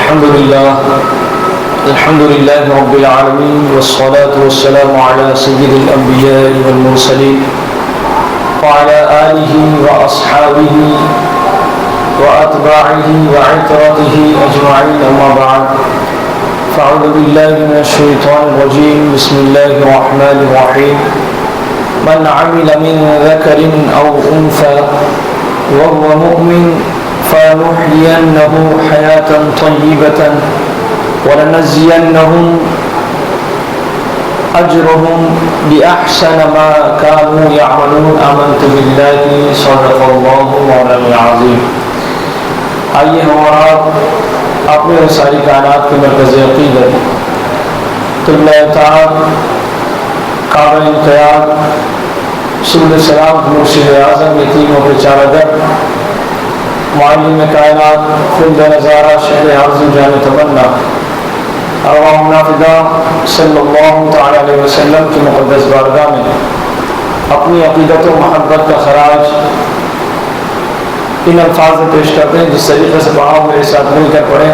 الحمد لله رب العالمين والصلاة والسلام على سيد الأنبياء والمرسلين وعلى آله وأصحابه وأتباعه وعترته أجمعين، أما بعد، فأعوذ بالله من الشيطان الرجيم. بسم الله الرحمن الرحيم. من عمل من ذكر أو أنثى وهو مؤمن فنحيينه حياة طيبة ولنجزينهم أجرهم بأحسن ما كانوا يعملون. آمنت بالله صدق الله مولانا العظيم. آئیے ہمارا اپنے ساری کائنات کے مرکز عقیدت قبلہ اطاعت کعبہ انقیاد سبل السلام مرشد اعظم یتیموں کے چارگر معلم کائنات خلد نظارہ شہر حافظ جان تمنا ارواح نافدہ صلی اللہ تعالی علیہ وسلم کی مقدس بارگاہ میں اپنی عقیدت و محبت کا خراج ان الفاظ میں پیش کرتے ہیں جس طریقے سے پڑھا میرے ساتھ مل کر پڑھیں.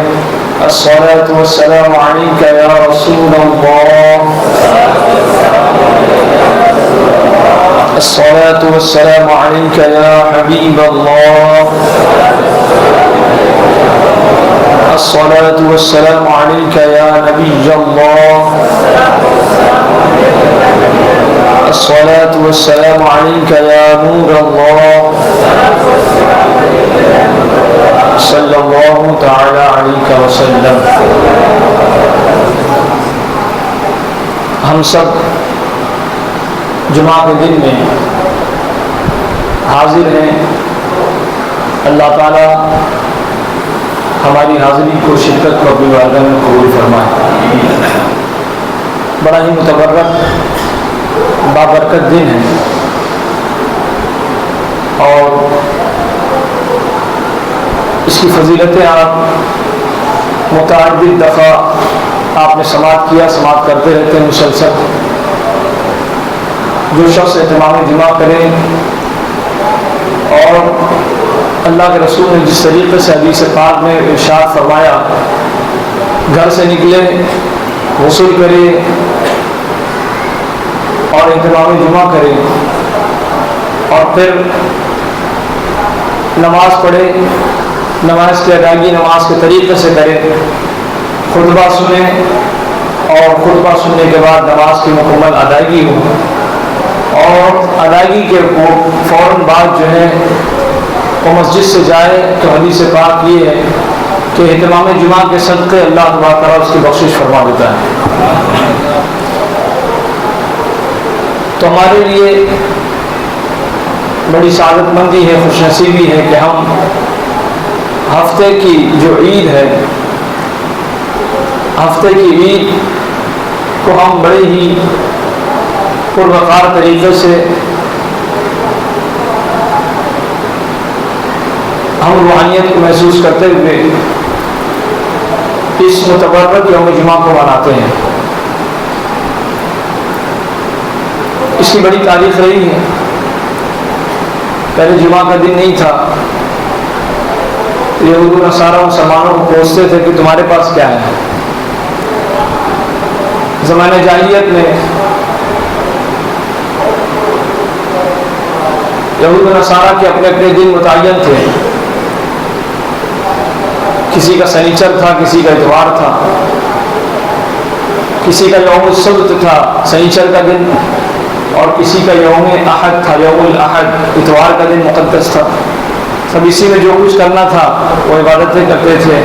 الصلاۃ والسلام علیک یا رسول اللہ، الصلاۃ والسلام علیک یا حبیب اللہ، الصلاۃ والسلام علیک یا نبی اللہ، الصلاۃ والسلام علیک یا نور اللہ، صلی اللہ تعالی علیہ وسلم. ہم سب جمعہ کے دن میں حاضر ہیں. اللہ تعالی ہماری حاضری کو شرکت کو اپنی بارگاہ میں قبول فرمائے. بڑا ہی متبرک بابرکت دن ہے اور اس کی فضیلتیں آپ متعدد دفعہ آپ نے سماعت سماعت کرتے رہتے ہیں مسلسل. جو شخص اہتمام جمعہ کرے اور اللہ کے رسول نے جس طریقے سے حدیث پاک میں ارشاد فرمایا گھر سے نکلے غسل کرے اور اہتمام جمعہ کرے اور پھر نماز پڑھے، نماز کی ادائیگی نماز کے طریقے سے کرے، خطبہ سنے اور خطبہ سننے کے بعد نماز کی مکمل ادائیگی ہو اور ادائیگی کے فوراً بعد جو ہے وہ مسجد سے جائے تو حدیث پاک یہ ہے کہ اہتمام جمعہ کے صدقے اللہ تبارک تعالیٰ اس کی بخشش فرما دیتا ہے. تو ہمارے لیے بڑی سعادت مندی ہے، خوش نصیبی ہے کہ ہم ہفتے کی جو عید ہے، ہفتے کی عید کو ہم بڑے ہی پروقار طریقے سے ہم روحانیت کو محسوس کرتے ہوئے اس متبرک یوم جمعہ کو مناتے ہیں. اس کی بڑی تاریخ رہی ہے. پہلے جمعہ کا دن نہیں تھا، یہود و نصارہ مسلمانوں کو پوچھتے تھے کہ تمہارے پاس کیا ہے. زمانہ جاہلیت میں یہود و نصارہ کے اپنے اپنے دن متعین تھے. کسی کا سنیچر تھا، کسی کا اتوار تھا، کسی کا یوم السبت تھا سنیچر کا دن اور کسی کا یوم احد تھا، یوم الاحد اتوار کا دن مقدس تھا. سب اسی میں جو کچھ کرنا تھا وہ عبادتیں کرتے تھے.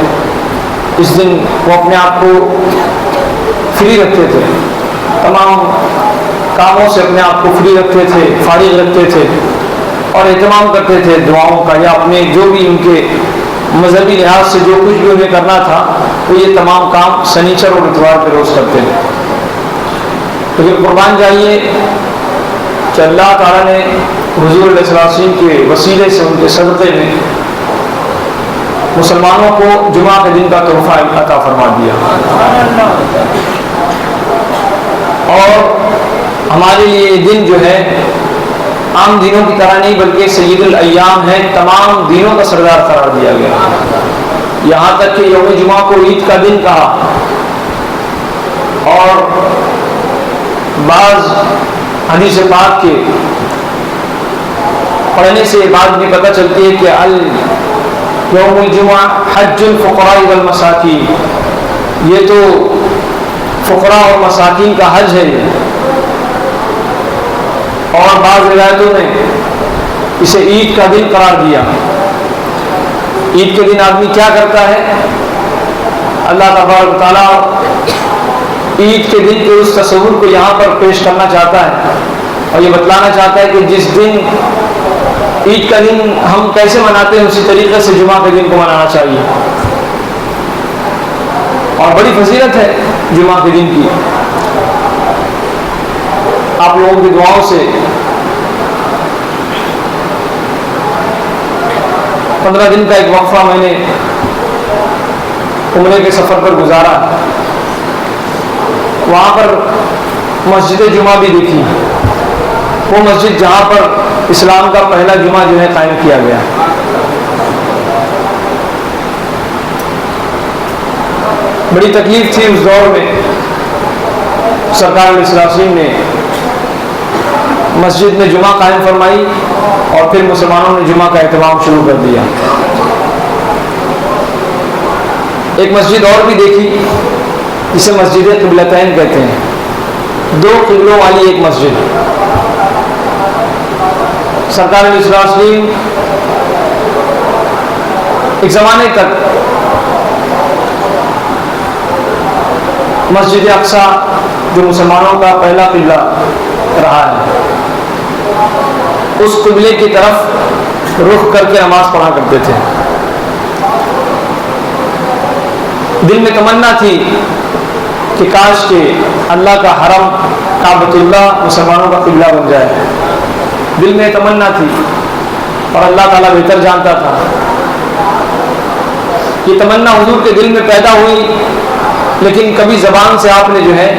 اس دن وہ اپنے آپ کو فری رکھتے تھے، تمام کاموں سے اپنے آپ کو فری رکھتے تھے، فارغ رکھتے تھے اور اہتمام کرتے تھے دعاؤں کا یا اپنے جو بھی ان کے مذہبی لحاظ سے جو کچھ بھی انہیں کرنا تھا وہ یہ تمام کام سنیچر اور اتوار کے روز کرتے تھے. تو یہ قربان جائیے کہ اللہ تعالیٰ نے حضور علیہ السلام کے وسیلے سے ان کے صدقے میں مسلمانوں کو جمعہ کے دن کا تحفہ عطا فرما دیا اور ہمارے لیے یہ دن جو ہے عام دنوں کی طرح نہیں بلکہ سید الایام ہے، تمام دنوں کا سردار قرار دیا گیا. یہاں تک کہ یوم جمعہ کو عید کا دن کہا. اور بعض حدیث پاک کے پڑھنے سے یہ بات بھی پتہ چلتی ہے کہ یوم الجمعہ حج الفقراء والمساکین، یہ تو فقراء اور مساکین کا حج ہے. اور بعض روایتوں نے اسے عید کا دن قرار دیا. عید کے دن آدمی کیا کرتا ہے؟ اللہ تبارک و تعالیٰ عید کے دن کے اس تصور کو یہاں پر پیش کرنا چاہتا ہے اور یہ بتلانا چاہتا ہے کہ جس دن عید کا دن ہم کیسے مناتے ہیں اسی طریقے سے جمعہ کے دن کو منانا چاہیے. اور بڑی فضیلت ہے جمعہ کے دن کی. آپ لوگوں کی دعاؤں سے 15 دن کا ایک وقفہ میں نے عمرے کے سفر پر گزارا. وہاں پر مسجد جمعہ بھی دیکھی، وہ مسجد جہاں پر اسلام کا پہلا جمعہ جو ہے قائم کیا گیا. بڑی تکلیف تھی اس دور میں. سرکار علیہ السلام نے مسجد میں جمعہ قائم فرمائی اور پھر مسلمانوں نے جمعہ کا اہتمام شروع کر دیا. ایک مسجد اور بھی دیکھی جسے مسجد قبلتین کہتے ہیں، 2 قبلوں والی ایک مسجد. سرکار علیہ السلام ایک زمانے تک مسجد اقصی جو مسلمانوں کا پہلا قبلہ رہا ہے اس قبلے کی طرف رخ کر کے نماز پڑھا کرتے تھے. دل میں تمنا تھی کہ کاش کہ اللہ کا حرم کعبۃ اللہ مسلمانوں کا قبلہ بن جائے. دل میں تمنا تھی اور اللہ تعالیٰ بہتر جانتا تھا. یہ تمنا حضور کے دل میں پیدا ہوئی لیکن کبھی زبان سے آپ نے جو ہے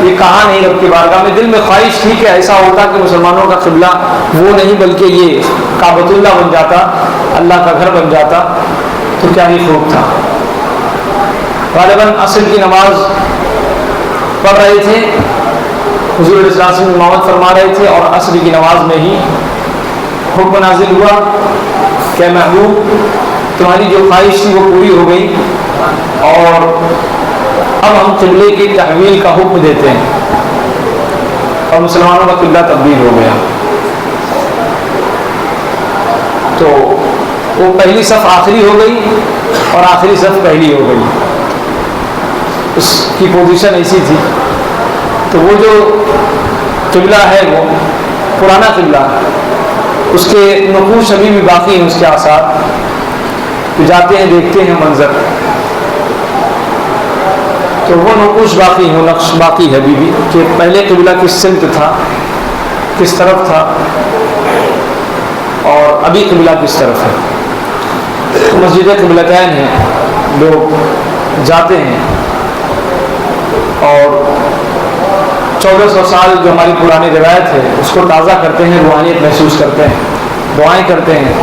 یہ کہا نہیں رب کی بارگاہ میں. دل میں خواہش تھی کہ ایسا ہوتا کہ مسلمانوں کا قبلہ وہ نہیں بلکہ یہ کعبۃ اللہ بن جاتا، اللہ کا گھر بن جاتا تو کیا ہی خوب تھا. غالباً عصر کی نماز پڑھ رہے تھے، حضور علیہ السلام امامت فرما رہے تھے اور عصر کی نماز میں ہی حکم نازل ہوا کہ محبوب تمہاری جو خواہش تھی وہ پوری ہو گئی اور اب ہم قبلے کی تحویل کا حکم دیتے ہیں. اور مسلمانوں کا قبلہ تبدیل ہو گیا. تو وہ پہلی صف آخری ہو گئی اور آخری صف پہلی ہو گئی. اس کی پوزیشن ایسی تھی. تو وہ جو قبلہ ہے وہ پرانا قبلہ، اس کے نقوش ابھی بھی باقی ہیں، اس کے آثار جاتے ہیں دیکھتے ہیں منظر، تو وہ نقوش باقی ہیں، وہ نقش باقی ہے ابھی بھی کہ پہلے قبلہ کس سمت تھا، کس طرف تھا اور ابھی قبلہ کس طرف ہے. مسجد قبلتین ہیں، لوگ جاتے ہیں اور 1400 سال جو ہماری پرانی روایت ہے اس کو تازہ کرتے ہیں، روحانیت محسوس کرتے ہیں، دعائیں کرتے ہیں،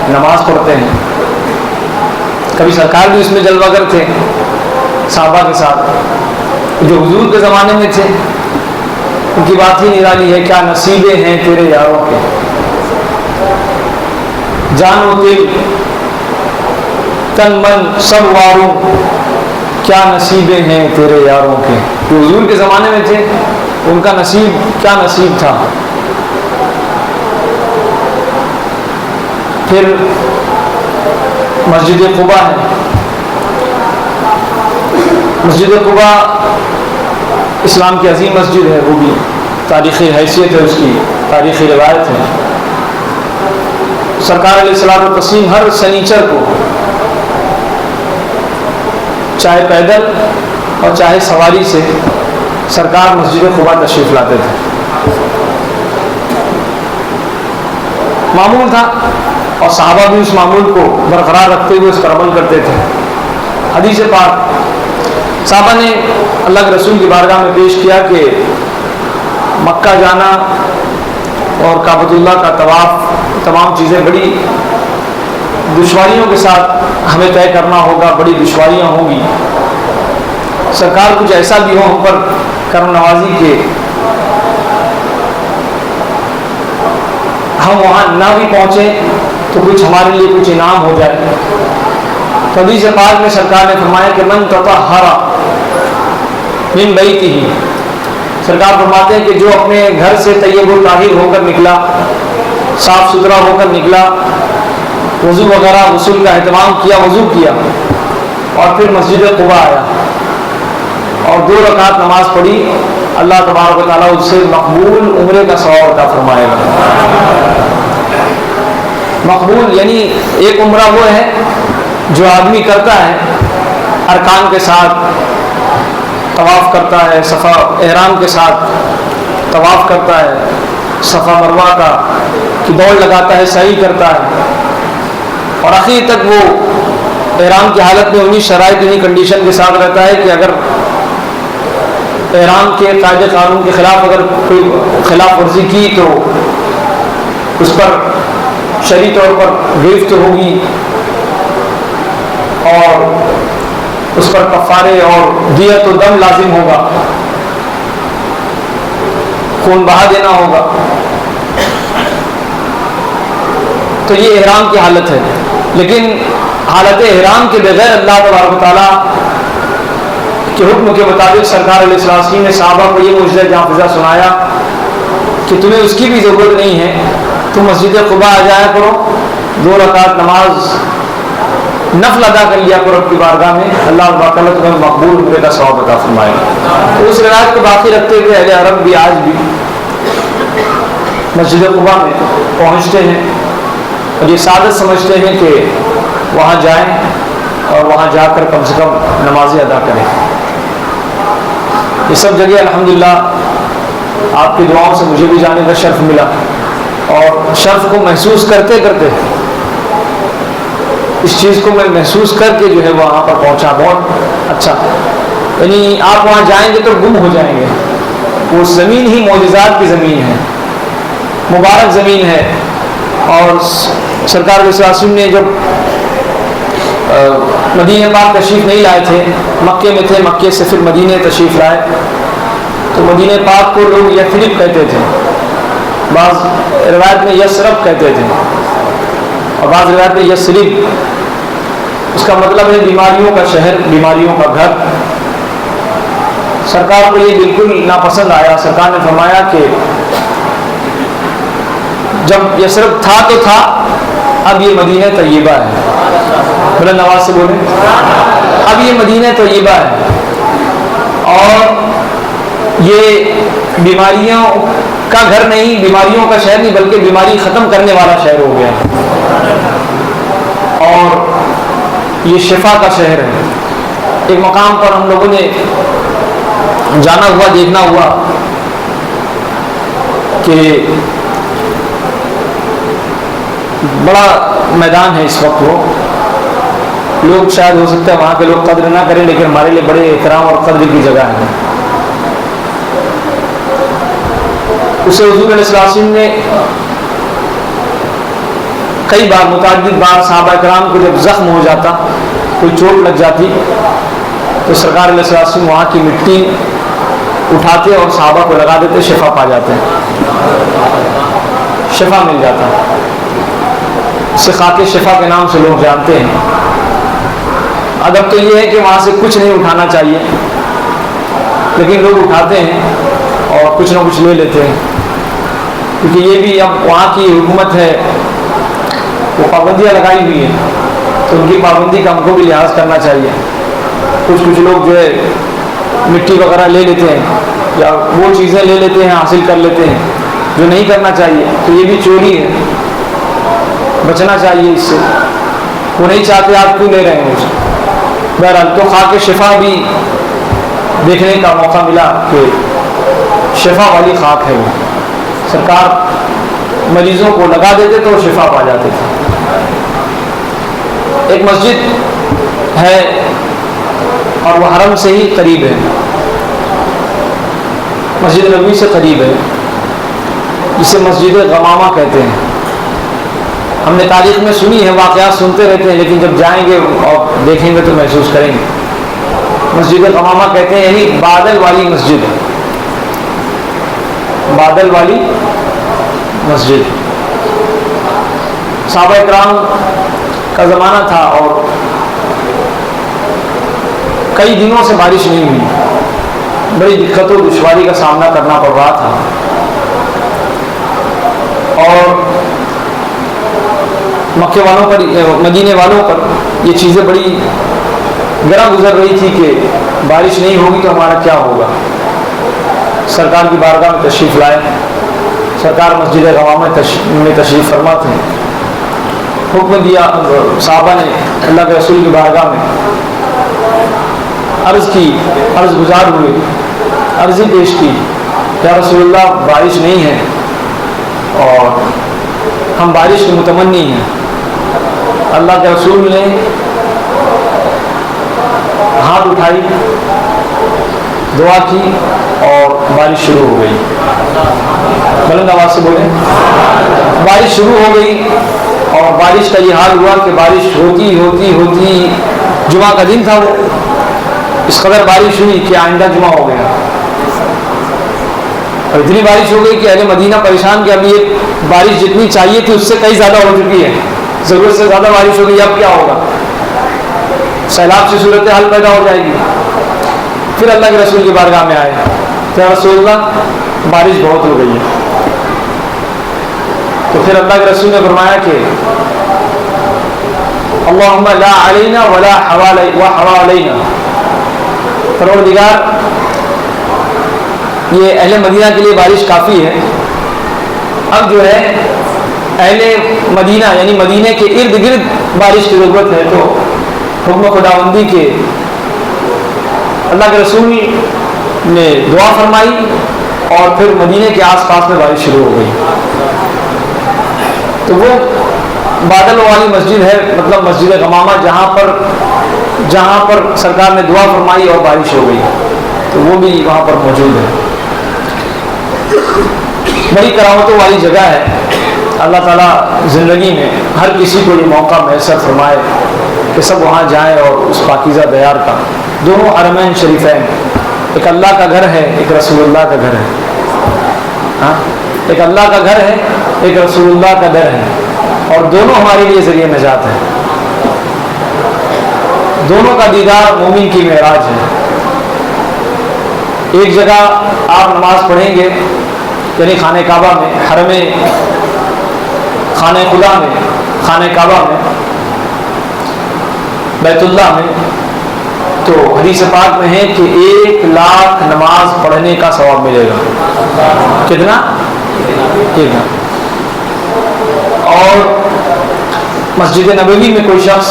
نماز پڑھتے ہیں. کبھی سرکار بھی اس میں جلوہ گر تھے صحابہ کے ساتھ جو حضور کے زمانے میں تھے. ان کی بات ہی نرالی ہے، کیا نصیبیں ہیں تیرے یاروں کے، جان و دل تن من سب واروں، کیا نصیبیں ہیں تیرے یاروں کے. جو حضور کے زمانے میں تھے ان کا نصیب کیا نصیب تھا. پھر مسجد قباء ہے. مسجد قباء اسلام کی عظیم مسجد ہے، وہ بھی تاریخی حیثیت ہے، اس کی تاریخی روایت ہے. سرکار علیہ الصلوۃ والتسلیم ہر سنیچر کو چاہے پیدل اور چاہے سواری سے سرکار مسجد قباء تشریف لاتے تھے. معمول تھا اور صحابہ بھی اس معمول کو برقرار رکھتے ہوئے اس پر عمل کرتے تھے. حدیث پاک صحابہ نے اللہ کے رسول کی بارگاہ میں پیش کیا کہ مکہ جانا اور کعبۃ اللہ کا طواف، تمام چیزیں بڑی دشواریوں کے ساتھ ہمیں طے کرنا ہوگا، بڑی دشواریاں ہوں گی. سرکار کچھ ایسا بھی ہو ہم پر کرم نوازی کے ہم وہاں نہ بھی پہنچیں تو کچھ ہمارے لیے کچھ انعام ہو جائے. حدیث پاک میں سرکار نے فرمایا کہ من تطہر من بیتہ، سرکار فرماتے ہیں کہ جو اپنے گھر سے طیب و طاہر ہو کر نکلا، صاف ستھرا ہو کر نکلا، وضو وغیرہ غسل کا اہتمام کیا، وضو کیا اور پھر مسجد قباء آیا اور 2 رکعت نماز پڑھی، اللہ تبارک و تعالیٰ اس سے مقبول عمرے کا ثواب عطا فرمائے گا. مقبول یعنی ایک عمرہ وہ ہے جو آدمی کرتا ہے ارکان کے ساتھ، طواف کرتا ہے، صفا احرام کے ساتھ طواف کرتا ہے، صفا مروہ کا کی دوڑ لگاتا ہے، سعی کرتا ہے اور آخر تک وہ احرام کی حالت میں انہی شرائط انہی کنڈیشن کے ساتھ رہتا ہے کہ اگر احرام کے قاعدے قانون کے خلاف اگر کوئی خلاف ورزی کی تو اس پر شرعی طور پر گرفت ہوگی اور اس پر کفارے اور دیت و دم لازم ہوگا، خون بہا دینا ہوگا. تو یہ احرام کی حالت ہے. لیکن حالت احرام کے بغیر اللہ تبارک و تعالیٰ کے حکم کے مطابق سرکار علیہ السلام نے صحابہ کو یہ معجزہ نافذہ سنایا کہ تمہیں اس کی بھی ضرورت نہیں ہے، تم مسجد قباء آ جایا کرو، 2 رکعت نماز نفل ادا کر لیا کرو اپنی بارگاہ میں، اللہ تعالیٰ تمہیں مقبول عمرے کا ثواب عطا فرمائے گا. تو اس روایت کو باقی رکھتے ہوئے اہل عرب بھی آج بھی مسجد قباء میں پہنچتے ہیں اور یہ سعادت سمجھتے ہیں کہ وہاں جائیں اور وہاں جا کر کم سے کم نمازیں ادا کریں. یہ سب جگہ الحمدللہ آپ کی دعاؤں سے مجھے بھی جانے کا شرف ملا اور شرف کو محسوس کرتے کرتے اس چیز کو میں محسوس کر کے جو ہے وہاں پر پہنچا. بہت اچھا، یعنی آپ وہاں جائیں گے تو گم ہو جائیں گے. وہ زمین ہی معجزات کی زمین ہے، مبارک زمین ہے. اور سرکار علیہ السلام نے جب مدینہ پاک تشریف نہیں لائے تھے، مکے میں تھے، مکے سے پھر مدینہ تشریف لائے تو مدینہ پاک کو لوگ یثرب کہتے تھے، بعض روایت میں یثرب کہتے تھے اور بعض روایت میں یثرب. اس کا مطلب ہے بیماریوں کا شہر، بیماریوں کا گھر. سرکار کو یہ بالکل ناپسند آیا. سرکار نے فرمایا کہ جب یثرب تھا تو تھا، اب یہ مدینہ طیبہ ہے. بلند آواز سے بولیں، اب یہ مدینہ طیبہ ہے اور یہ بیماریوں کا گھر نہیں، بیماریوں کا شہر نہیں، بلکہ بیماری ختم کرنے والا شہر ہو گیا اور یہ شفا کا شہر ہے. ایک مقام پر ہم لوگوں نے جانا ہوا، دیکھنا ہوا کہ بڑا میدان ہے اس وقت. وہ لوگ شاید ہو سکتا ہے وہاں کے لوگ قدر نہ کریں، لیکن ہمارے لیے بڑے احترام اور قدر کی جگہ ہے. اسے حضور علیہ السلام نے کئی بار، متعدد بار صحابہ کرام کو جب زخم ہو جاتا، کوئی چوٹ لگ جاتی تو سرکار علیہ السلام وہاں کی مٹی اٹھاتے اور صحابہ کو لگا دیتے، شفا پا جاتے ہیں، شفا مل جاتا. اسے خاک شفا کے نام سے لوگ جانتے ہیں. ادب تو یہ ہے کہ وہاں سے کچھ نہیں اٹھانا چاہیے، لیکن لوگ اٹھاتے ہیں اور کچھ نہ کچھ لے لیتے ہیں، کیونکہ یہ بھی اب وہاں کی حکومت ہے، وہ پابندیاں لگائی ہوئی ہیں تو ان کی پابندی کا ہم کو بھی لحاظ کرنا چاہیے. کچھ لوگ جو ہے مٹی وغیرہ لے لیتے ہیں یا وہ چیزیں لے لیتے ہیں، حاصل کر لیتے ہیں جو نہیں کرنا چاہیے، تو یہ بھی چوری ہے، بچنا چاہیے اس سے. وہ نہیں چاہتے، آپ کیوں لے رہے ہیں اسے. بہرحال تو خاک شفا بھی دیکھنے کا موقع ملا کہ شفا والی خاک ہے. وہ سرکار مریضوں کو لگا دیتے تو شفا پا جاتے تھے. ایک مسجد ہے اور وہ حرم سے ہی قریب ہے، مسجد نبوی سے قریب ہے، جسے مسجد غمامہ کہتے ہیں. ہم نے تاریخ میں سنی ہے، واقعات سنتے رہتے ہیں، لیکن جب جائیں گے اور دیکھیں گے تو محسوس کریں گے۔ مسجد غمامہ کہتے ہیں یعنی بادل والی مسجد، بادل والی مسجد۔ صحابہ کرام کا زمانہ تھا اور کئی دنوں سے بارش نہیں ہوئی، بڑی دقت و دشواری کا سامنا کرنا پڑ رہا تھا، اور مکے والوں پر، مدینے والوں پر یہ چیزیں بڑی گرا گزر رہی تھی کہ بارش نہیں ہوگی تو ہمارا کیا ہوگا۔ سرکار کی بارگاہ میں تشریف لائے، سرکار مسجد غمامہ میں تشریف فرما تھے، حکم دیا، صحابہ نے اللہ کے رسول کی بارگاہ میں عرض کی، عرض گزار ہوئے، عرضی پیش کی، یا رسول اللہ بارش نہیں ہے اور ہم بارش کے متمنی ہیں۔ اللہ کے رسول نے ہاتھ اٹھائی، دعا کی اور بارش شروع ہو گئی۔ بلند آواز سے بولیں، بارش شروع ہو گئی، اور بارش کا یہ حال ہوا کہ بارش ہوتی ہوتی ہوتی، جمعہ کا دن تھا، وہ اس قدر بارش ہوئی کہ آئندہ جمعہ ہو گیا، اور اتنی بارش ہو گئی کہ اہل مدینہ پریشان کہ ابھی یہ بارش جتنی چاہیے تھی اس سے کئی زیادہ ہو چکی ہے، ضرورت سے زیادہ بارش ہو گئی، اب کیا ہوگا، سیلاب سے صورتحال پیدا ہو جائے گی۔ پھر اللہ کے رسول کی بارگاہ میں آئے، کہ رسول اللہ بارش بہت ہو گئی ہے۔ تو پھر اللہ کے رسول نے فرمایا کہ اللہم لا علینا ولا حوالينا، پروردگار یہ اہل مدینہ کے لیے بارش کافی ہے، اب جو ہے اہل مدینہ یعنی مدینے کے ارد گرد بارش کی ضرورت ہے۔ تو حکم خداوندی کے اللہ کے رسول نے دعا فرمائی، اور پھر مدینے کے آس پاس میں بارش شروع ہو گئی۔ تو وہ بادل والی مسجد ہے، مطلب مسجد غمامہ، جہاں پر سرکار نے دعا فرمائی اور بارش ہو گئی، تو وہ بھی وہاں پر موجود ہے۔ بڑی کرامتوں والی جگہ ہے۔ اللہ تعالیٰ زندگی میں ہر کسی کو یہ موقع میسر فرمائے کہ سب وہاں جائیں اور اس پاکیزہ دیار کا، دونوں حرمین شریفین، ایک اللہ کا گھر ہے، ایک رسول اللہ کا گھر ہے، ہاں، ایک اللہ کا گھر ہے، ایک رسول اللہ کا در ہے، اور دونوں ہمارے لیے ذریعہ نجات ہے۔ دونوں کا دیدار مومن کی معراج ہے۔ ایک جگہ آپ نماز پڑھیں گے یعنی خانہ کعبہ میں، حرم خانہ خدا میں، خانہ کعبہ میں، بیت اللہ میں، تو حدیث پاک میں ہے کہ 1,00,000 نماز پڑھنے کا ثواب ملے گا۔ کتنا؟ 1,00,000۔ اور مسجد نبوی میں کوئی شخص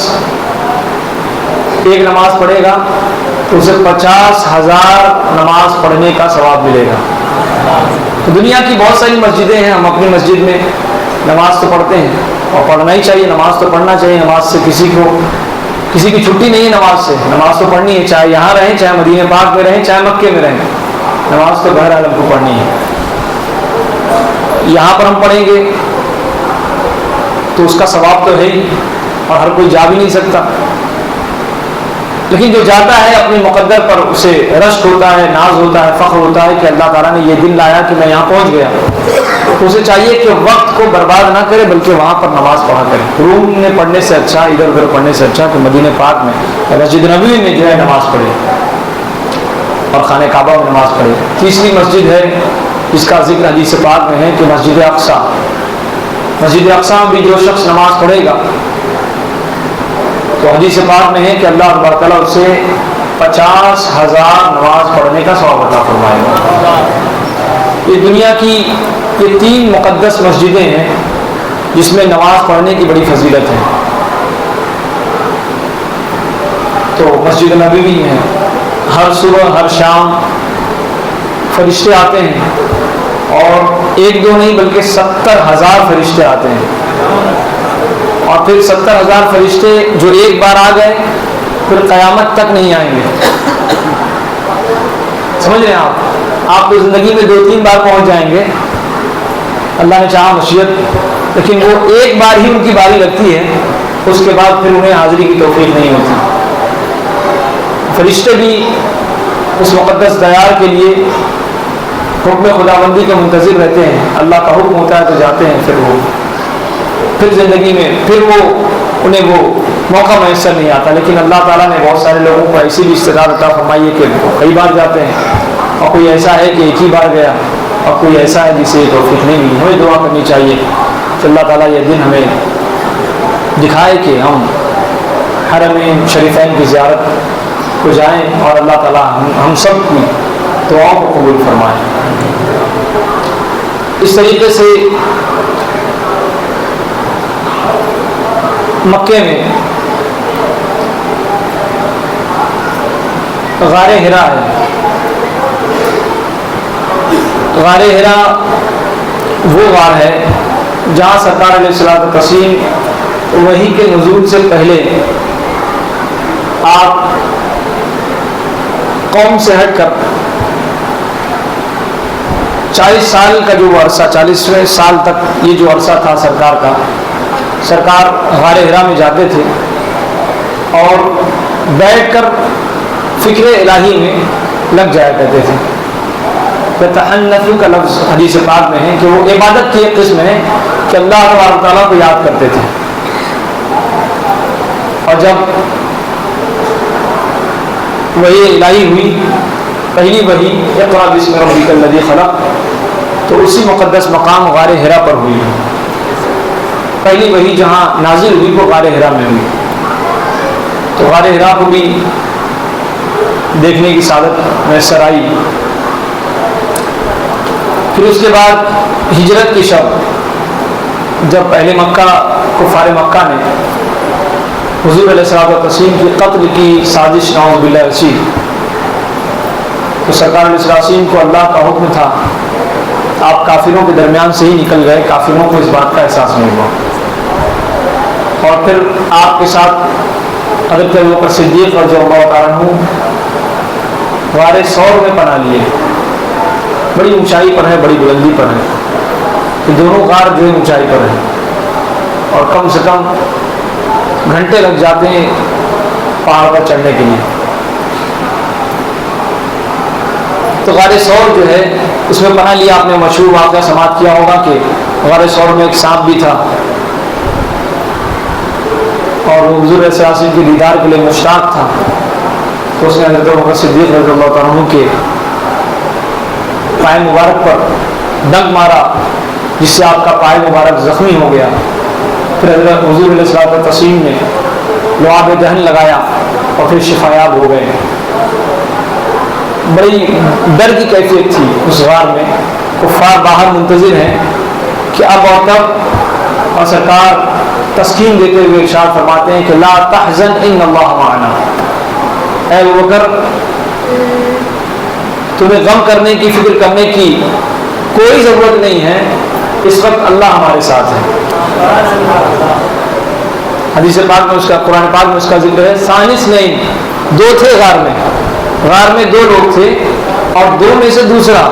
ایک نماز پڑھے گا تو اسے 50,000 نماز پڑھنے کا ثواب ملے گا۔ تو دنیا کی بہت ساری مسجدیں ہیں، ہم اپنی مسجد میں نماز تو پڑھتے ہیں، اور پڑھنا ہی چاہیے، نماز تو پڑھنا چاہیے، نماز سے کسی کی چھٹی نہیں ہے، نماز تو پڑھنی ہے، چاہے یہاں رہیں، چاہے مدینہ پاک میں رہیں، چاہے مکے میں رہیں، نماز تو بہر عالم کو پڑھنی ہے۔ یہاں پر ہم پڑھیں گے تو اس کا ثواب تو ہے ہی، اور ہر کوئی جا بھی نہیں سکتا، لیکن جو جاتا ہے اپنے مقدر پر اسے رشک ہوتا ہے، ناز ہوتا ہے، فخر ہوتا ہے کہ اللہ تعالیٰ نے یہ دن لایا کہ میں یہاں پہنچ گیا، تو اسے چاہیے کہ وقت کو برباد نہ کرے بلکہ وہاں پر نماز پڑھا کرے۔ روم میں پڑھنے سے اچھا، ادھر ادھر پڑھنے سے اچھا کہ مدینہ پاک میں، مسجد نبوی میں جو ہے نماز پڑھے اور خانہ کعبہ میں نماز پڑھے۔ تیسری مسجد ہے جس کا ذکر حدیث پاک میں ہے کہ مسجد اقصی، مسجد اقصی میں بھی جو شخص نماز پڑھے گا تو حدیث پاک میں ہے کہ اللہ تبارک تعالیٰ اسے 50,000 نماز پڑھنے کا ثواب عطا فرمائے گا۔ یہ دنیا کی یہ 3 مقدس مسجدیں ہیں جس میں نماز پڑھنے کی بڑی فضیلت ہے۔ تو مسجد نبوی ہے، ہر صبح ہر شام فرشتے آتے ہیں، اور 1-2 نہیں بلکہ 70,000 فرشتے آتے ہیں، اور پھر 70,000 فرشتے جو ایک بار آ گئے پھر قیامت تک نہیں آئیں گے۔ سمجھ رہے ہیں آپ تو زندگی میں 2-3 بار پہنچ جائیں گے، اللہ نے چاہا مشیت، لیکن وہ ایک بار ہی ان کی باری لگتی ہے، اس کے بعد پھر انہیں حاضری کی توفیق نہیں ہوتی۔ فرشتے بھی اس مقدس دیار کے لیے حکم خداوندی کے منتظر رہتے ہیں، اللہ کا حکم ہوتا ہے تو جاتے ہیں، پھر زندگی میں پھر انہیں وہ موقع میسر نہیں آتا۔ لیکن اللہ تعالیٰ نے بہت سارے لوگوں کو ایسی بھی استعداد عطا فرمائی ہے کہ وہ کئی بار جاتے ہیں، اور کوئی ایسا ہے کہ ایک ہی بار گیا، اور کوئی ایسا ہے جسے توفیق نہیں ملی۔ ہمیں دعا کرنی چاہیے کہ اللہ تعالیٰ یہ دن ہمیں دکھائے کہ ہم حرمین شریفین کی زیارت کو جائیں، اور اللہ تعالیٰ ہم سب کی دعاؤں کو قبول فرمائے۔ اس طریقے سے مکے میں غار حرا ہے۔ غار حرا وہ غار ہے جہاں سرکار علیہ الصلوۃ والتسلیم وحی کے نزول سے پہلے آپ قوم سے ہٹ کر 40 سال کا جو عرصہ، 40ویں سال تک یہ جو عرصہ تھا سرکار کا، سرکار غار حرا میں جاتے تھے اور بیٹھ کر فکر الہی میں لگ جایا کرتے تھے۔ تحنث کا لفظ حدیث پاک میں ہے کہ وہ عبادت کی ایک قسم ہے کہ اللہ تبارک تعالیٰ کو یاد کرتے تھے۔ اور جب وحی الہی ہوئی، پہلی وحی اقرأ باسم ربک الذی خلق، تو اسی مقدس مقام غار حرا پر ہوئی۔ پہلی وحی جہاں نازل ہوئی وہ غار حرا میں ہوئی، تو غار حرا کو بھی دیکھنے کی سعادت میسر آئی۔ پھر اس کے بعد ہجرت کی شب، جب اہل مکہ کفار مکہ نے حضور علیہ الصلوۃ والتسلیم کی قتل کی سازش نعوذ باللہ رچی، تو سرکار علیہ السلام کو اللہ کا حکم تھا، آپ کافروں کے درمیان سے ہی نکل گئے، کافروں کو اس بات کا احساس نہیں ہوا۔ اور پھر آپ کے ساتھ حضرت ابوبکر صدیق رضی اللہ تعالیٰ عنہ غار ثور میں پناہ لیے۔ بڑی اونچائی پر ہے، بڑی بلندی پر ہے، کہ دونوں غار جو ہے اونچائی پر ہیں، اور کم سے کم گھنٹے لگ جاتے ہیں پہاڑ پر چڑھنے کے لیے۔ تو غار ثور جو ہے اس میں پناہ لیا۔ آپ نے مشہور واقعہ سماعت کیا ہوگا کہ غار ثور میں ایک سانپ بھی تھا، اور وہ حضور علیہ السلام کے دیدار کے لیے مشتاق تھا، تو اس نے حضرت ابوبکر صدیق رضی اللہ تعالیٰ عنہ کے پائے مبارک پر ڈنک مارا، جس سے آپ کا پائے مبارک زخمی ہو گیا۔ پھر حضرت حضور علیہ الصلوۃ والتسلیم نے لعاب دہن لگایا اور پھر شفایاب ہو گئے۔ بڑی ڈر کی کیفیت تھی اس غار میں، کفار باہر منتظر ہیں کہ اب اور تب، اور سرکار تسکین دیتے ہوئے ارشاد فرماتے ہیں کہ لا تحزن ان اللہ معنا، اے ابوبکر تمہیں غم کرنے کی، فکر کرنے کی کوئی ضرورت نہیں ہے، اس وقت اللہ ہمارے ساتھ ہے۔ حدیث پاک میں اس کا، قرآن پاک میں اس کا ذکر ہے، ثانس نہیں، دو تھے غار میں دو لوگ تھے، اور دو میں سے دوسرا،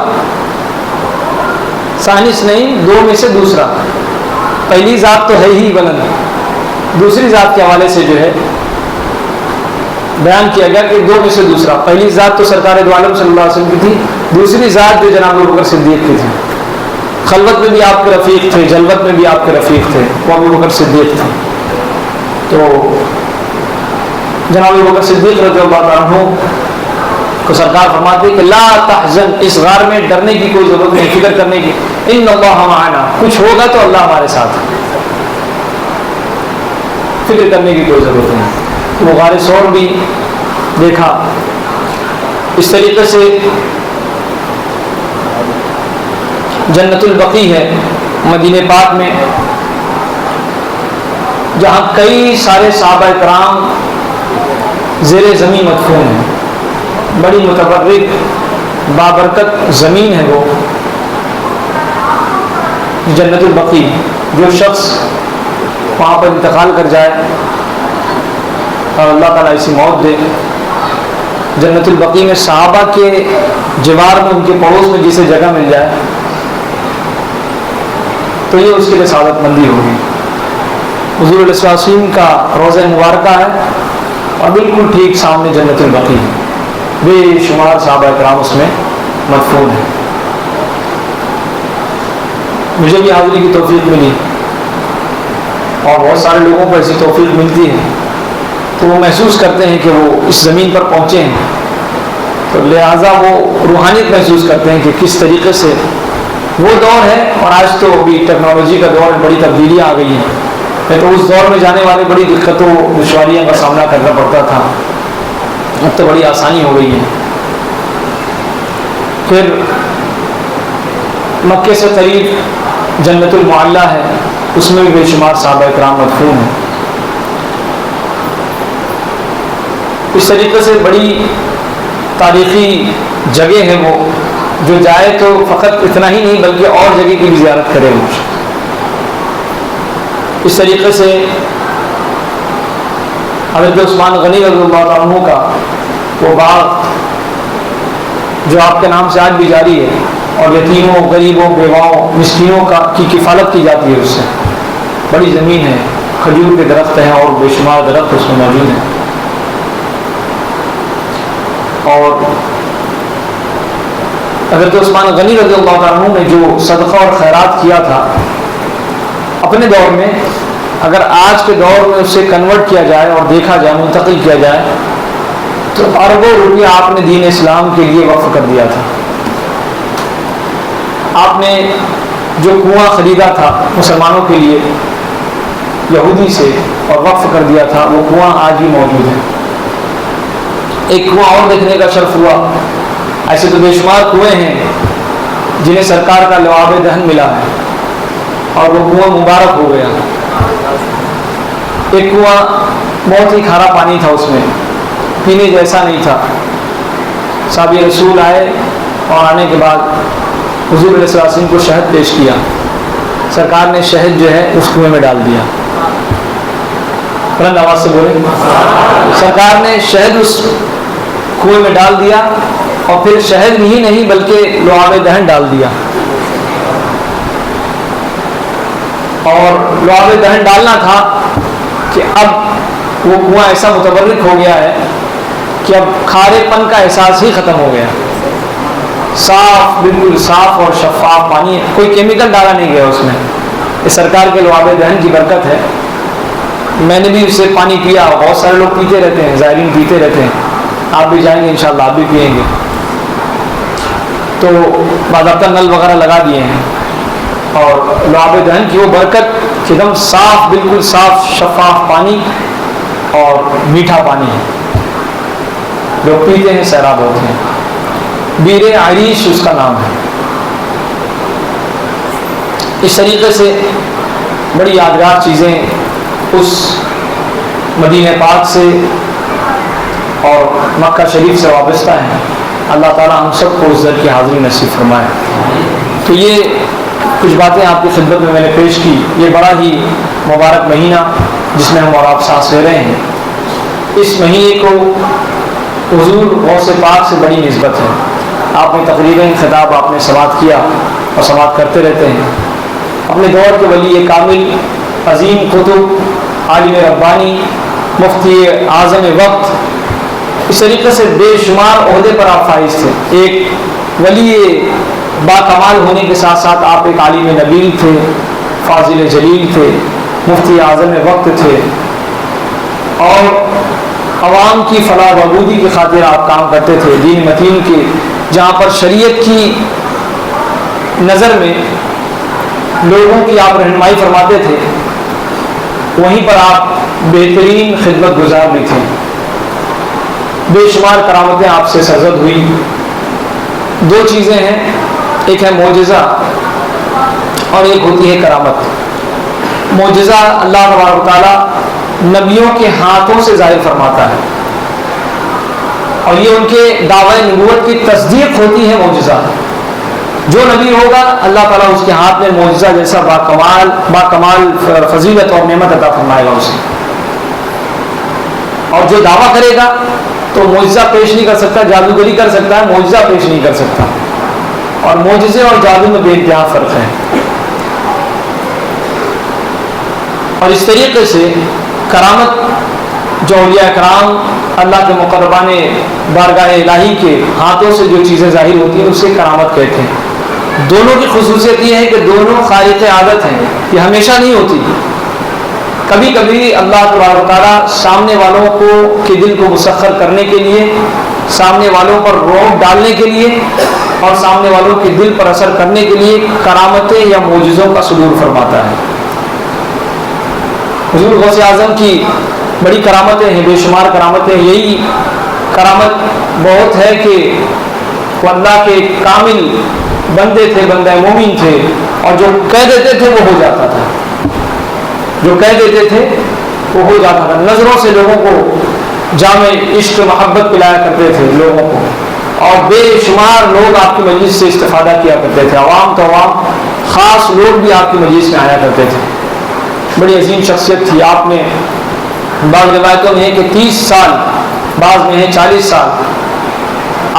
ثانس نہیں، دو میں سے دوسرا، پہلی ذات تو ہے ہی بلند، دوسری ذات کے حوالے سے جو ہے بیان کیا گیا کہ دو میں سے دوسرا۔ پہلی ذات تو سرکار دو عالم صلی اللہ علیہ وسلم کی تھی، دوسری ذات جو جناب ابوبکر صدیق کی تھی۔ خلوت میں بھی آپ کے رفیق تھے، جلوت میں بھی آپ کے رفیق تھے، وہ ابوبکر صدیق تھے۔ تو جناب ابوبکر صدیق رضی اللہ عنہ کو سرکار فرماتے کہ لا تحزن، اس غار میں ڈرنے کی کوئی ضرورت نہیں، فکر کرنے کی، ان اللہ معنا، کچھ ہوگا تو اللہ ہمارے ساتھ ہے، فکر کرنے کی کوئی ضرورت نہیں۔ وہ غار ثور بھی دیکھا۔ اس طریقے سے جنت البقیع ہے مدینہ پاک میں، جہاں کئی سارے صحابہ کرام زیر زمین مدفون ہیں۔ بڑی متبرک بابرکت زمین ہے وہ جنت البقیع۔ جو شخص وہاں پر انتقال کر جائے اور اللہ تعالیٰ ایسی موت دے، جنت البقیع میں صحابہ کے جوار میں، ان کے پڑوس میں جسے جگہ مل جائے، تو یہ اس کے لیے سعادت مندی ہوگی۔ حضور علیہ السلام کا روضہ مبارکہ ہے اور بالکل ٹھیک سامنے جنت البقیع ہے، بے شمار صحابہ کرام اس میں مدفون ہیں۔ مجھے بھی حاضری کی توفیق ملی اور بہت سارے لوگوں کو ایسی توفیق ملتی ہے تو وہ محسوس کرتے ہیں کہ وہ اس زمین پر پہنچے ہیں، تو لہٰذا وہ روحانیت محسوس کرتے ہیں کہ کس طریقے سے وہ دور ہے۔ اور آج تو ابھی ٹیکنالوجی کا دور ہے، بڑی تبدیلیاں آ گئی ہیں، نہیں تو اس دور میں جانے والے بڑی دقتوں دشواریوں کا سامنا کرنا پڑتا تھا، اب تو بڑی آسانی ہو گئی ہے۔ پھر مکے سے قریب جنت المعلیٰ ہے، اس میں بھی بے شمار صحابہ کرام مدفون ہیں۔ اس طریقے سے بڑی تاریخی جگہ ہے وہ، جو جائے تو فقط اتنا ہی نہیں بلکہ اور جگہ کی بھی زیارت کرے وہ۔ اس طریقے سے حضرت عثمان غنی رضی اللہ عنہ کا وہ باغ جو آپ کے نام سے آج بھی جاری ہے، اور یتیموں، غریبوں، بیواؤں، مسکینوں کی کفالت کی جاتی ہے، اس سے بڑی زمین ہے، کھجور کے درخت ہیں اور بے شمار درخت اس میں موجود ہیں۔ اور حضرت عثمان غنی رضی اللہ عنہ نے جو صدقہ اور خیرات کیا تھا اپنے دور میں، اگر آج کے دور میں اسے کنورٹ کیا جائے اور دیکھا جائے، منتقل کیا جائے، تو اربوں روپیہ آپ نے دین اسلام کے لیے وقف کر دیا تھا۔ آپ نے جو کنواں خریدا تھا مسلمانوں کے لیے یہودی سے اور وقف کر دیا تھا، وہ کنواں آج بھی موجود ہے۔ ایک کنواں اور دیکھنے کا شرف ہوا، ایسے تو بے شمار کنویں ہیں جنہیں سرکار کا لعاب دہن ملا ہے اور وہ کنواں مبارک ہو گیا۔ ایک کنواں بہت ہی کھارا پانی تھا، اس میں پینے جیسا نہیں تھا۔ صحابی رسول آئے اور آنے کے بعد حضور علیہ السلام کو شہد پیش کیا، سرکار نے شہد جو ہے اس کنویں میں ڈال دیا۔ بلند آواز سے بولے، سرکار نے شہد اس کنویں میں ڈال دیا، اور پھر شہد ہی نہیں بلکہ لعاب دہن ڈال دیا۔ اور لعاب دہن ڈالنا تھا کہ اب وہ کنواں ایسا متبرک ہو گیا ہے کہ اب کھارے پن کا احساس ہی ختم ہو گیا، صاف، بالکل صاف اور شفاف پانی ہے، کوئی کیمیکل ڈالا نہیں گیا اس میں۔ یہ سرکار کے لعاب دہن کی برکت ہے۔ میں نے بھی اس سے پانی پیا، بہت سارے لوگ پیتے رہتے ہیں، زائرین پیتے رہتے ہیں، آپ بھی جائیں گے انشاءاللہ آپ بھی پئیں گے، تو باضابطہ نل وغیرہ لگا دیے ہیں، اور لعاب دہن کی وہ برکت کہ ایک دم صاف، بالکل صاف شفاف پانی اور میٹھا پانی ہے، لوگ پیتے ہیں، سیراب ہوتے ہیں۔ بیر عریش اس کا نام ہے۔ اس طریقے سے بڑی یادگار چیزیں اس مدینہ پاک سے اور مکہ شریف سے وابستہ ہیں۔ اللہ تعالی ہم سب کو اس در کی حاضری نصیب فرمائے۔ تو یہ کچھ باتیں آپ کی خدمت میں نے پیش کی۔ یہ بڑا ہی مبارک مہینہ جس میں ہم اور آپ سانس لے رہے ہیں، اس مہینے کو حضور غوث پاک سے بڑی نسبت ہے۔ آپ نے تقریباً خطاب آپ نے سماعت کیا اور سماعت کرتے رہتے ہیں۔ اپنے دور کے ولی کامل، عظیم قطب، عالم ربانی، مفتی اعظم وقت، اس طریقے سے بے شمار عہدے پر آپ فائز تھے۔ ایک ولی با کمال ہونے کے ساتھ ساتھ آپ ایک عالم نبیل تھے، فاضل جلیل تھے، مفتی اعظم وقت تھے، اور عوام کی فلاح و بہبودی کی خاطر آپ کام کرتے تھے، دین متین کے جہاں پر شریعت کی نظر میں لوگوں کی آپ رہنمائی فرماتے تھے، وہیں پر آپ بہترین خدمت گزار بھی تھے۔ بے شمار کرامتیں آپ سے سرزد ہوئی۔ دو چیزیں ہیں، ایک ہے معجزہ اور ایک ہوتی ہے کرامت۔ معجزہ اللہ تبارک و تعالی نبیوں کے ہاتھوں سے ظاہر فرماتا ہے، اور یہ ان کے دعوی نبوت کی تصدیق ہوتی ہے معجزہ۔ جو نبی ہوگا اللہ تعالیٰ اس کے ہاتھ میں معجزہ جیسا باکمال فضیلت اور نعمت عطا فرمائے گا اسے، اور جو دعویٰ کرے گا تو معجزہ پیش نہیں کر سکتا، جادوگری کر سکتا ہے، معجزہ پیش نہیں کر سکتا، اور معجزے اور جادو میں بے انتہا فرق ہے۔ اور اس طریقے سے کرامت جو اولیاء کرام اللہ کے مقربان بارگاہ الہی کے ہاتھوں سے جو چیزیں ظاہر ہوتی ہیں اسے کرامت کہتے ہیں۔ دونوں کی خصوصیت یہ ہے کہ دونوں خارق عادت ہیں، یہ ہمیشہ نہیں ہوتی۔ کبھی کبھی اللہ تبارک و تعالیٰ سامنے والوں کے دل کو مسخر کرنے کے لیے، سامنے والوں پر رعب ڈالنے کے لیے اور سامنے والوں کے دل پر اثر کرنے کے لیے کرامتیں یا معجزوں کا صدور فرماتا ہے۔ حضور غوث اعظم کی بڑی کرامتیں ہیں، بے شمار کرامتیں ہیں۔ یہی کرامت بہت ہے کہ وہ اللہ کے کامل بندے تھے، بندہ مومن تھے، اور جو کہہ دیتے تھے وہ ہو جاتا تھا، جو کہہ دیتے تھے وہ ہو جاتا تھا۔ نظروں سے لوگوں کو جام عشق محبت پلایا کرتے تھے لوگوں کو، اور بے شمار لوگ آپ کی مجلس سے استفادہ کیا کرتے تھے، عوام تو عوام، خاص لوگ بھی آپ کی مجلس میں آیا کرتے تھے۔ بڑی عظیم شخصیت تھی۔ آپ نے بعض روایتوں میں ہے کہ 30 سال، بعض میں ہے 40 سال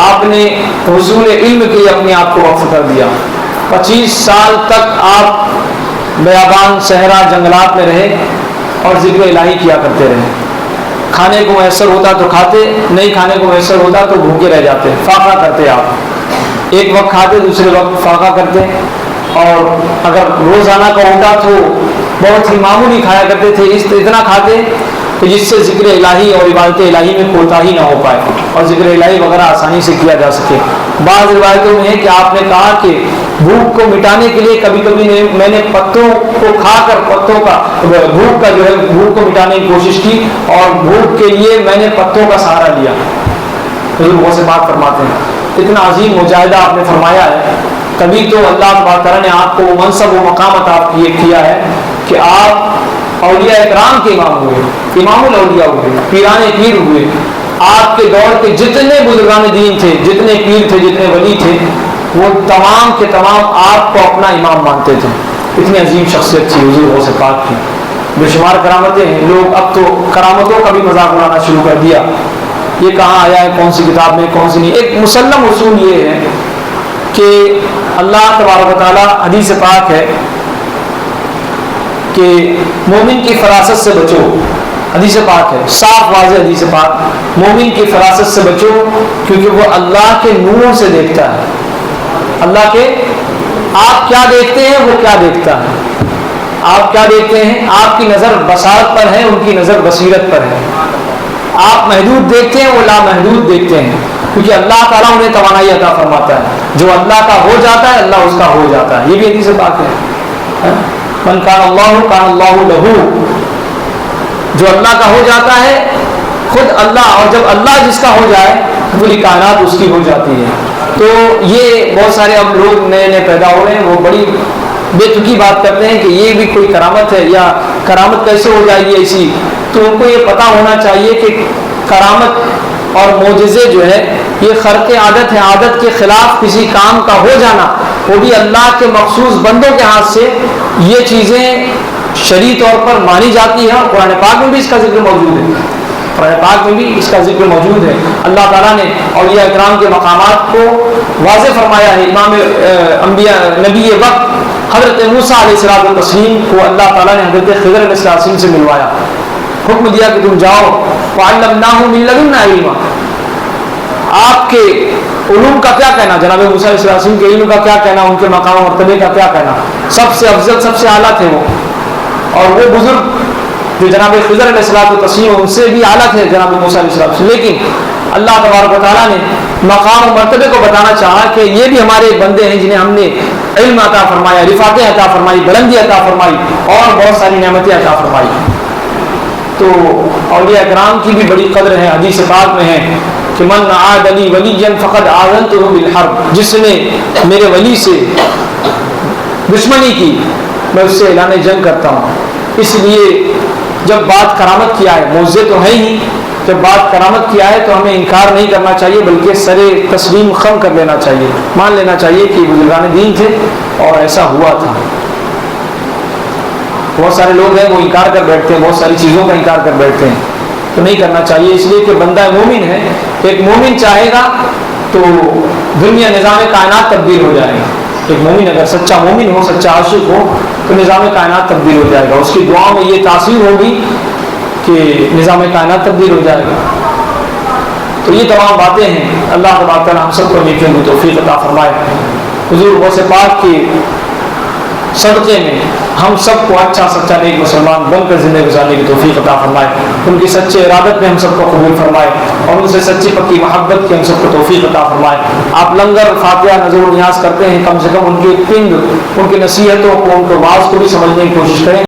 آپ نے حصول علم کے لیے اپنے آپ کو وقف کر دیا۔ 25 سال تک آپ بیابان صحرا جنگلات میں رہے اور ذکر الہی کیا کرتے رہے۔ کھانے کو میسر ہوتا تو کھاتے، نہیں کھانے کو میسر ہوتا تو بھوکے رہ جاتے، فاقہ کرتے آپ، ایک وقت کھاتے دوسرے وقت فاقہ کرتے، اور اگر روزانہ کا ہوتا تو بہت ہی معمولی کھایا کرتے تھے، اتنا کھاتے کہ جس سے ذکر الہی اور عبادت الہی میں کوتاہی نہ ہو پائے اور ذکر الہی وغیرہ آسانی سے کیا جا سکے۔ بعض روایتوں میں ہے کہ آپ نے کہا کہ بھوک کو مٹانے کے لیے کبھی کبھی میں نے پتوں کو کھا کر پتوں کا بھوک کا جو ہے بھوک کو مٹانے کی کوشش کی، اور بھوک کے لیے میں نے پتوں کا سہارا لیا۔ حضور وہ سے بات فرماتے ہیں، اتنا عظیم مجاہدہ آپ نے فرمایا ہے، تبھی تو اللہ تبارک تعالیٰ نے آپ کو وہ منصب و مقام عطا کیا ہے کہ آپ اولیاء اکرام کے امام ہوئے، امام الاولیاء ہوئے، پیران پیر ہوئے۔ آپ کے دور کے جتنے بزرگان دین تھے، جتنے پیر تھے، جتنے ولی تھے، وہ تمام کے تمام آپ کو اپنا امام مانتے تھے۔ اتنی عظیم شخصیت تھی حضور غوث پاک کی، بے شمار کرامتیں ہیں۔ لوگ اب تو کرامتوں کا بھی مذاق اڑانا شروع کر دیا، یہ کہاں آیا ہے، کون سی کتاب میں، کون سی نہیں۔ ایک مسلم اصول یہ ہے کہ اللہ تبارک و تعالیٰ، حدیث پاک ہے کہ مومن کی فراست سے بچو، حدیث پاک ہے، صاف واضح حدیث پاک، مومن کی فراست سے بچو کیونکہ وہ اللہ کے نور سے دیکھتا ہے۔ اللہ کے، آپ کیا دیکھتے ہیں وہ کیا دیکھتا ہے، آپ کیا دیکھتے ہیں، آپ کی نظر بصارت پر ہے، ان کی نظر بصیرت پر ہے۔ آپ محدود دیکھتے ہیں، وہ لامحدود دیکھتے ہیں، کیونکہ اللہ تعالیٰ انہیں توانائی عطا فرماتا ہے۔ جو اللہ کا ہو جاتا ہے اللہ اس کا ہو جاتا ہے، یہ بھی حدیث پاک ہے۔ من کان اللہ کان اللہ لہو، جو اللہ کا ہو جاتا ہے خود اللہ، اور جب اللہ جس کا ہو جائے پوری کائنات اس کی ہو جاتی ہے۔ تو یہ بہت سارے اب لوگ نئے نئے پیدا ہو رہے ہیں، وہ بڑی بے تکی بات کرتے ہیں کہ یہ بھی کوئی کرامت ہے، یا کرامت کیسے ہو جائے گی ایسی۔ تو ان کو یہ پتہ ہونا چاہیے کہ کرامت اور معجزے جو ہے یہ خرق عادت ہے، عادت کے خلاف کسی کام کا ہو جانا، وہ بھی اللہ کے مخصوص بندوں کے ہاتھ سے۔ یہ چیزیں شرعی طور پر مانی جاتی ہیں، قرآن پاک میں بھی اس کا ذکر موجود ہے، قرآن پاک میں بھی اس کا ذکر موجود ہے۔ اللہ تعالیٰ نے اولیاء اکرام کے مقامات کو واضح فرمایا ہے۔ امام انبیاء نبی وقت حضرت موسیٰ علیہ الصلوۃ والتسلیم کو اللہ تعالیٰ نے حضرت خضر علیہ السلام سے ملوایا، حکم دیا کہ تم جاؤ، وعلمناہ من لدنا علما۔ آپ کے علوم کا کیا کہنا، جناب موسیٰ علیہ السلام کے علم کا کیا کہنا، ان کے مقام و مرتبے کا کیا کہنا، سب سے افضل، سب سے اعلیٰ تھے وہ، اور وہ بزرگ جو جناب خضر علیہ الصلوۃ والتسلیم ان سے بھی اعلیٰ تھے جناب موسیٰ علیہ السلام سے۔ لیکن اللہ تبارک و تعالیٰ نے مقام و مرتبے کو بتانا چاہا کہ یہ بھی ہمارے بندے ہیں جنہیں ہم نے علم عطا فرمایا، رفعتیں عطا فرمائی، بلندی عطا فرمائی، اور بہت ساری نعمتیں عطا فرمائی۔ تو اولیاء کرام کی بھی بڑی قدر ہے۔ حدیث پاک میں ہے کہ من عاد لی ولیا فقد آذنتہ بالحرب، جس نے میرے ولی سے دشمنی کی میں اس سے اعلان جنگ کرتا ہوں۔ اس لیے جب بات کرامت کی آئے، معجزے تو ہے ہی، جب بات کرامت کی آئے تو ہمیں انکار نہیں کرنا چاہیے، بلکہ سر تسلیم خم کر لینا چاہیے، مان لینا چاہیے کہ بزرگان دین تھے اور ایسا ہوا تھا۔ بہت سارے لوگ ہیں وہ انکار کر بیٹھتے ہیں، بہت ساری چیزوں کا انکار کر بیٹھتے ہیں، تو نہیں کرنا چاہیے، اس لیے کہ بندہ مومن ہے، ایک مومن چاہے گا تو دنیا نظام کائنات تبدیل ہو جائے گا، ایک مومن اگر سچا مومن ہو، سچا عاشق ہو، تو نظام کائنات تبدیل ہو جائے گا، اس کی دعاؤں میں یہ تاثیر ہوگی کہ نظام کائنات تبدیل ہو جائے گا۔ تو یہ تمام باتیں ہیں، اللہ تبارک تعالیٰ ہم سب کو نیکیوں کی توفیق عطا فرمائے۔ حضور غوث پاک کی صدقے میں ہم سب کو اچھا سچا نیک مسلمان بن کر زندگی گزارنے کی توفیق عطا فرمائے، ان کی سچے ارادت میں ہم سب کو قبول فرمائے، اور ان سے سچی پکی محبت کی ہم سب کو توفیق عطا فرمائے۔ آپ لنگر، فاتحہ، نذر و نیاز کرتے ہیں، کم سے کم ان کی پنڈ، ان کی نصیحتوں کو، ان کے واعظ کو بھی سمجھنے کی کوشش کریں۔